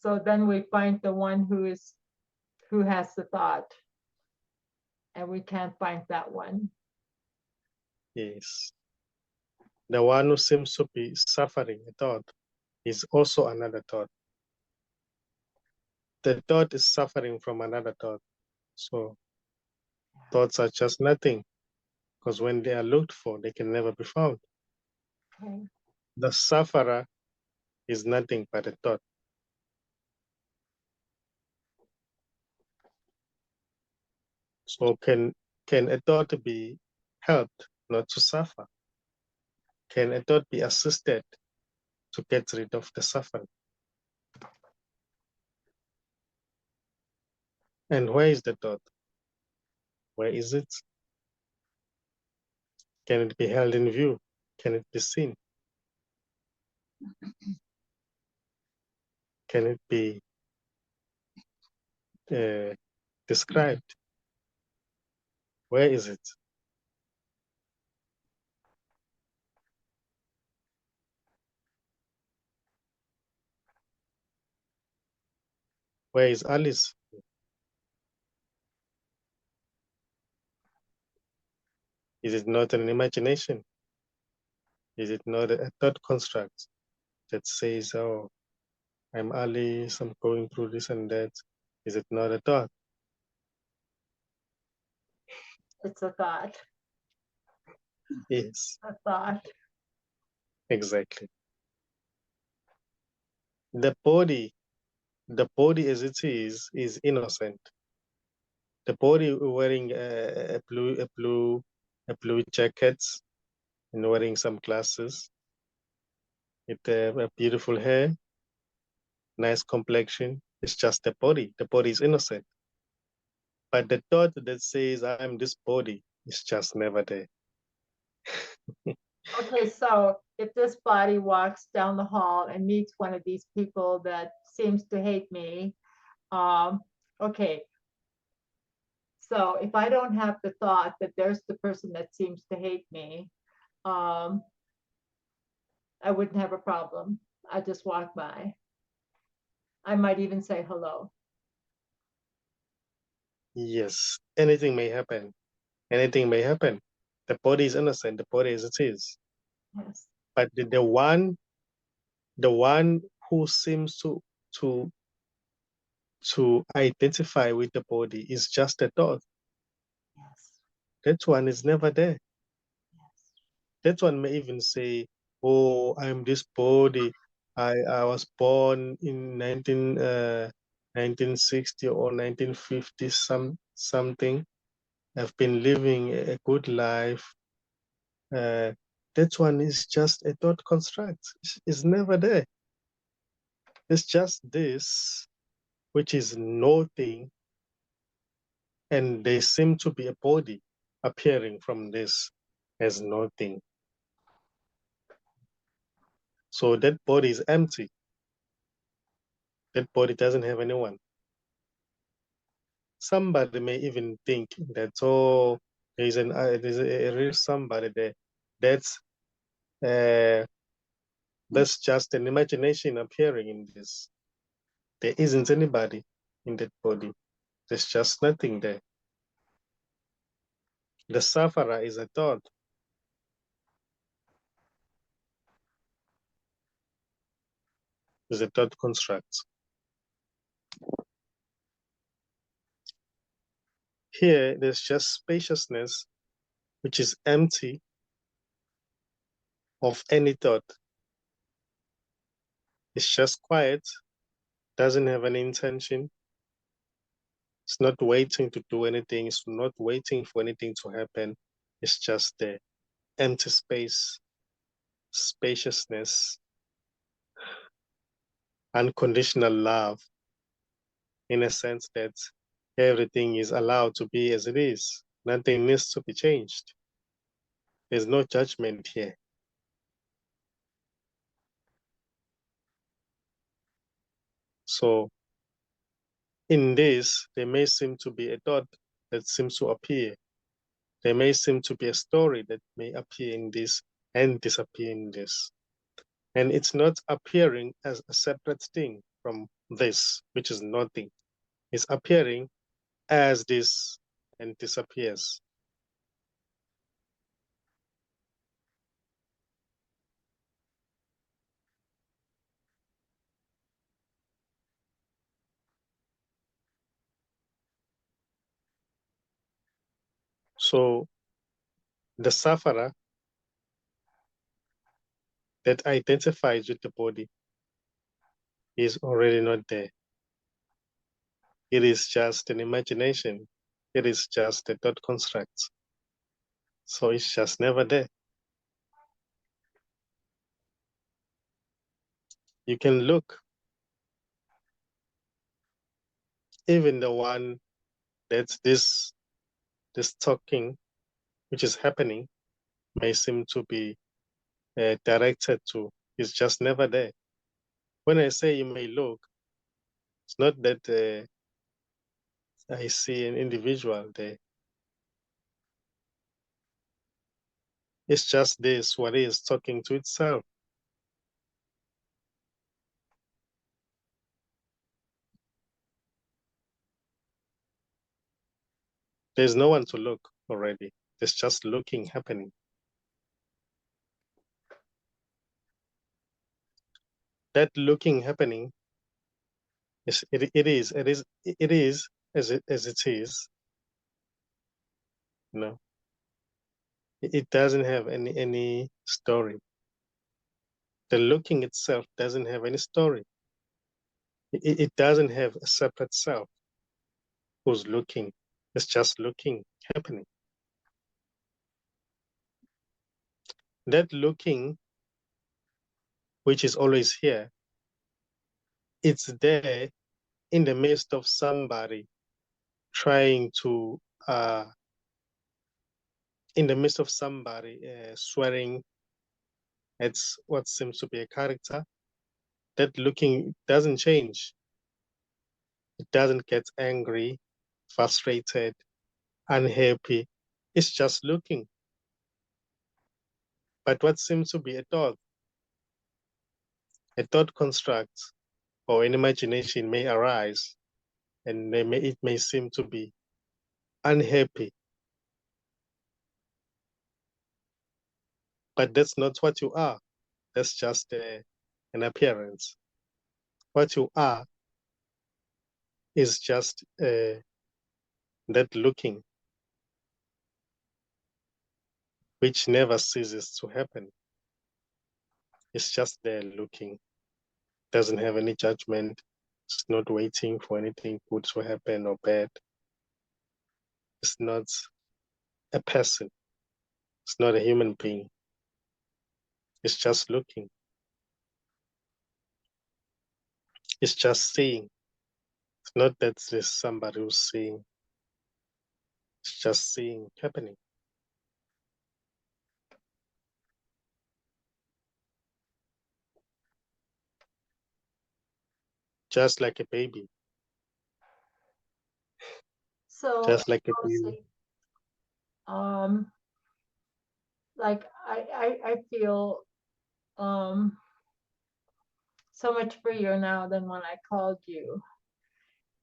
So then we find the one who has the thought, and we can't find that one. Yes. The one who seems to be suffering a thought is also another thought. The thought is suffering from another thought. So thoughts are just nothing, because when they are looked for, they can never be found. Okay. The sufferer is nothing but a thought. So can a thought be helped not to suffer? Can a thought be assisted to get rid of the suffering? And where is the thought? Where is it? Can it be held in view? Can it be seen? Can it be described? Where is it? Where is Alice? Is it not an imagination? Is it not a thought construct that says, oh, I'm Alice, I'm going through this and that? Is it not a thought? It's a thought. Yes, A thought. exactly. The body as it is innocent. The body wearing a blue jacket and wearing some glasses with a beautiful hair, nice complexion. It's just the body. The body is innocent. But the thought that says I'm this body is just never there. Okay, so if this body walks down the hall and meets one of these people that seems to hate me, okay. So if I don't have the thought that there's the person that seems to hate me, I wouldn't have a problem. I just walk by. I might even say hello. Yes, anything may happen. Anything may happen. The body is innocent. The body as it is. Yes. But the one who seems to identify with the body is just a thought. Yes. That one is never there. Yes. That one may even say, oh, I'm this body. I was born in 1960 or 1950 something. I've been living a good life. That one is just a thought construct. It's never there. It's just this, which is nothing, and there seem to be a body appearing from this as nothing. So that body is empty. That body doesn't have anyone. Somebody may even think that, oh, there's a real somebody there. That's uh, that's just an imagination appearing in this. There isn't anybody in that body. There's just nothing there. The sufferer is a thought. Is a thought construct. Here, there's just spaciousness, which is empty of any thought. It's just quiet, doesn't have any intention. It's not waiting to do anything. It's not waiting for anything to happen. It's just the empty space, spaciousness, unconditional love, in a sense that everything is allowed to be as it is. Nothing needs to be changed. There's no judgment here. So in this, there may seem to be a thought that seems to appear. There may seem to be a story that may appear in this and disappear in this. And it's not appearing as a separate thing from this, which is nothing, is appearing as this and disappears. So the sufferer that identifies with the body is already not there. It is just an imagination. It is just a thought construct. So it's just never there. You can look, even the one that's this talking, which is happening, may seem to be directed to, is just never there. When I say you may look, it's not that I see an individual there. It's just this, what is talking to itself. There's no one to look already. There's just looking happening. That looking happening it is as it is. You know, it doesn't have any story. The looking itself doesn't have any story. It doesn't have a separate self who's looking. It's just looking happening. That looking, which is always here, it's there in the midst of somebody trying to, in the midst of somebody swearing at what seems to be a character. That looking doesn't change. It doesn't get angry, frustrated, unhappy. It's just looking. But what seems to be a thought construct or an imagination may arise, and it may seem to be unhappy. But that's not what you are. That's just an appearance. What you are is just that looking, which never ceases to happen. It's just there looking. Doesn't have any judgment. It's not waiting for anything good to happen or bad. It's not a person. It's not a human being. It's just looking. It's just seeing. It's not that there's somebody who's seeing. It's just seeing happening. Just like a baby. So, Just like a baby. like I feel so much freer now than when I called you.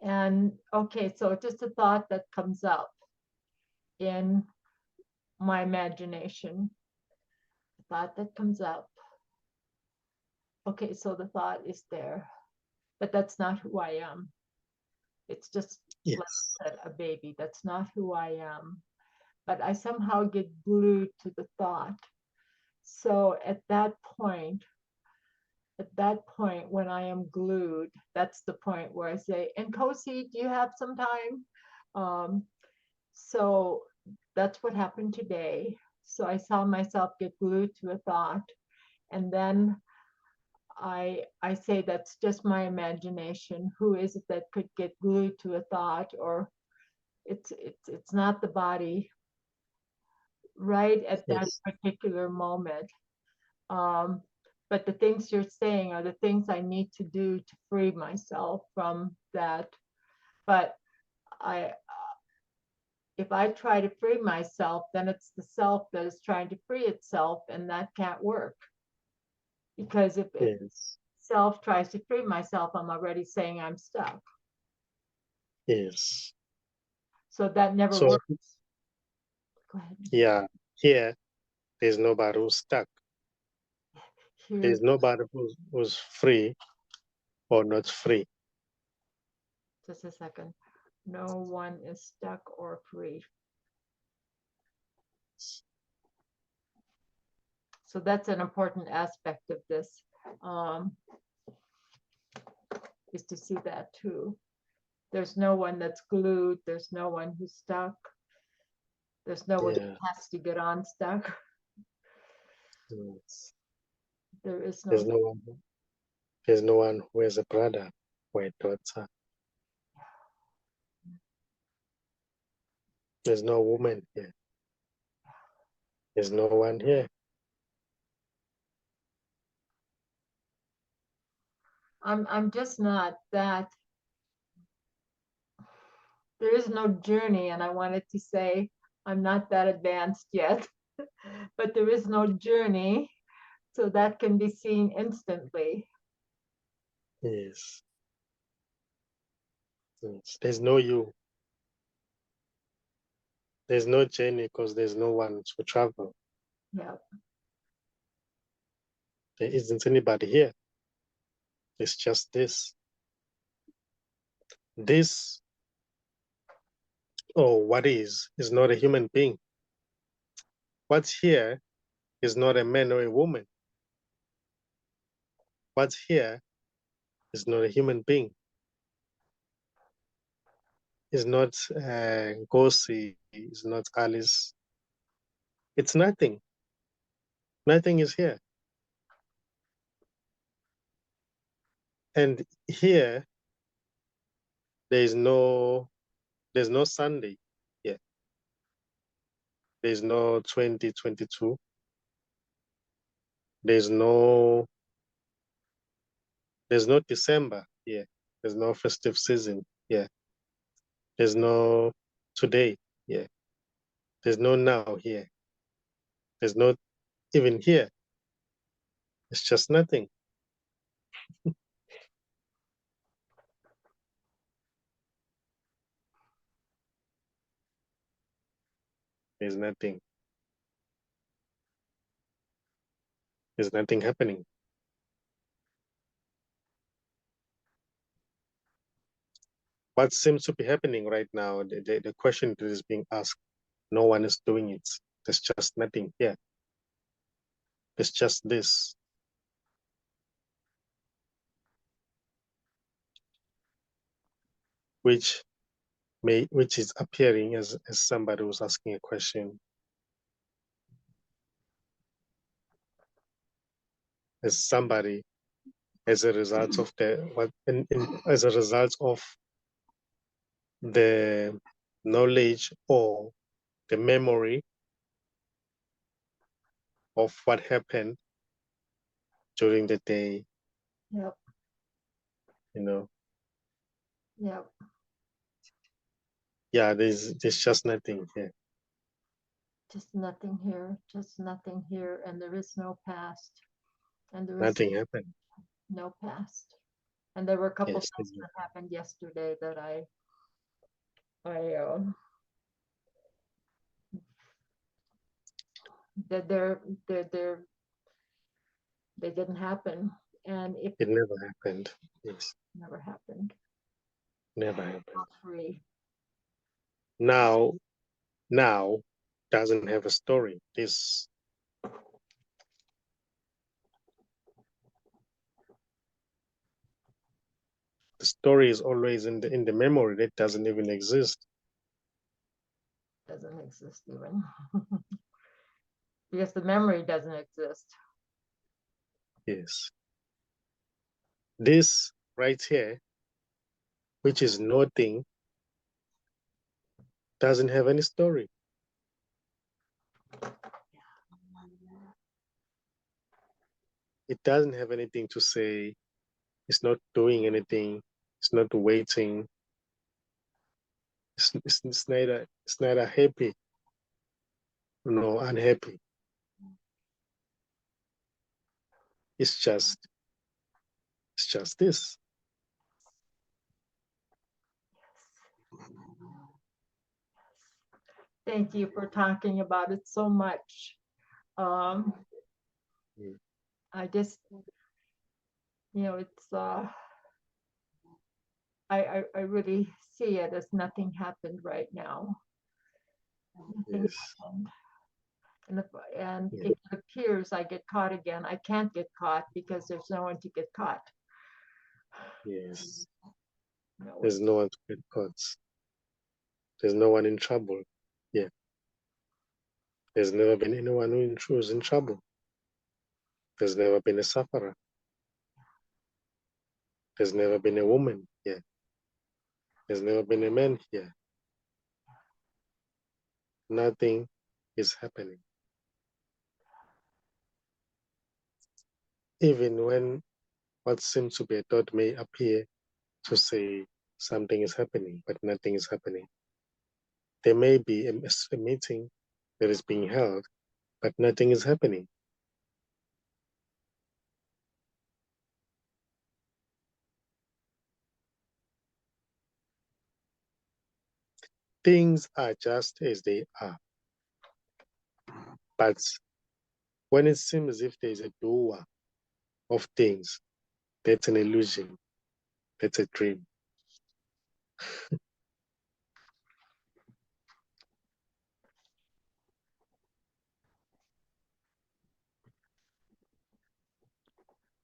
And okay, so just a thought that comes up in my imagination, a thought that comes up. Okay, so the thought is there, but that's not who I am. It's just like Yes. I said, a baby. That's not who I am. But I somehow get glued to the thought. So at that point when I am glued, that's the point where I say, Nkosi, do you have some time? So that's what happened today. So I saw myself get glued to a thought, and then I say that's just my imagination. Who is it that could get glued to a thought? Or it's not the body right at that Yes. particular moment. Um, but the things you're saying are the things I need to do to free myself from that. But I, if I try to free myself, then it's the self that is trying to free itself, and that can't work. Because if Yes. self tries to free myself, I'm already saying I'm stuck. Yes. So that never So works. Go ahead. yeah, here there's nobody who's stuck. Here, There's nobody who's free or not free. just a second. No one is stuck or free. So that's an important aspect of this, is to see that too. There's no one that's glued. There's no one who's stuck. There's no one Yeah. who has to get on stuck. Yes. There is no. There's no one. There's no one who has a brother or a daughter. There's no woman here. There's no one here. I'm just not that. There is no journey, and I wanted to say I'm not that advanced yet, but there is no journey, so that can be seen instantly. Yes. Yes. There's no you. There's no journey because there's no one to travel. Yeah, There isn't anybody here. It's just this. This, or what is not a human being. What's here is not a man or a woman. What's here is not a human being. It's not Nkosi, it's not Alice. It's nothing. Nothing is here. And here, there's no Sunday. Yeah. There's no 2022. There's no December. Yeah. There's no festive season. Yeah. There's no today. Yeah. There's no now here. There's no even here. It's just nothing. There's nothing. There's nothing happening. What seems to be happening right now, the question that is being asked, no one is doing it. There's just nothing here. It's just this. Which is appearing as somebody who's asking a question, as somebody as a result of as a result of the knowledge or the memory of what happened during the day, yep, you know. yep. Yeah, there's just nothing here. Just nothing here, just nothing here, and there is no past, and there is Nothing happened. no past. And there were a couple Yes, things that happened yesterday that I that they didn't happen, and if it never happened. Yes, never happened, never happened. not free. Now doesn't have a story. This the story is always in the memory that doesn't even exist. Doesn't exist even because the memory doesn't exist. Yes. This right here, which is nothing, doesn't have any story. It doesn't have anything to say. It's not doing anything. It's not waiting. It's neither happy nor unhappy. It's just It's just this. Thank you for talking about it so much. I just, it's I really see it as nothing happened right now. Nothing Yes. happened. And Yeah. if it appears I get caught again, I can't get caught because there's no one to get caught. Yes. No There's no one to get caught. There's no one in trouble. Yeah. There's never been anyone who's in trouble. There's never been a sufferer. There's never been a woman here. There's never been a man here. Nothing is happening. Even when what seems to be a thought may appear to say something is happening, but nothing is happening. There may be a meeting that is being held, but nothing is happening. Things are just as they are. But when it seems as if there's a doer of things, that's an illusion. That's a dream.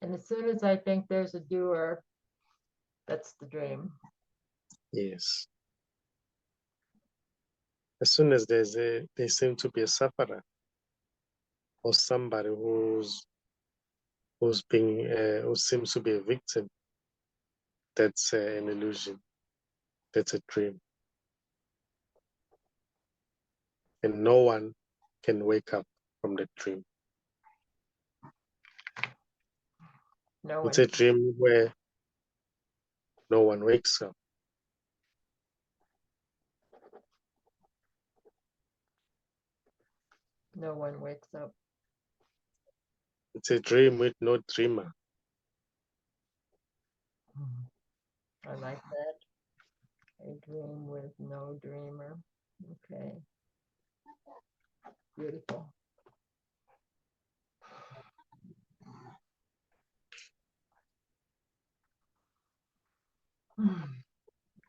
And as soon as I think there's a doer, that's the dream. Yes. As soon as there seems to be a sufferer or somebody who seems to be a victim, that's an illusion. That's a dream. And no one can wake up from the dream. No It's one, a dream where no one wakes up. no one wakes up. It's a dream with no dreamer. I like that. A dream with no dreamer. Okay. Beautiful.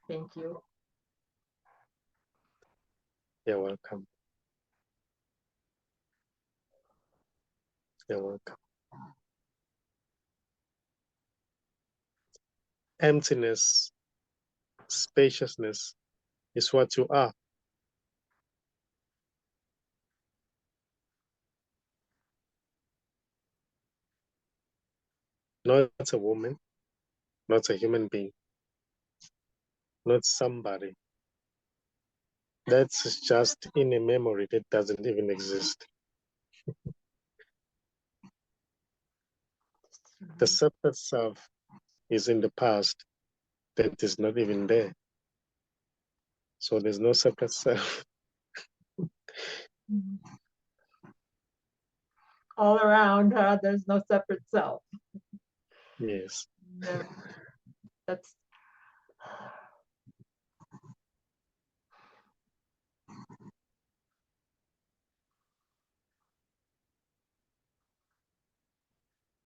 Thank you. You're welcome. You're welcome. Emptiness, spaciousness is what you are. Not a woman, not a human being, not somebody. That's just in a memory that doesn't even exist. The separate self is in the past that is not even there. So there's no separate self. All around, there's no separate self. Yes. Never. That's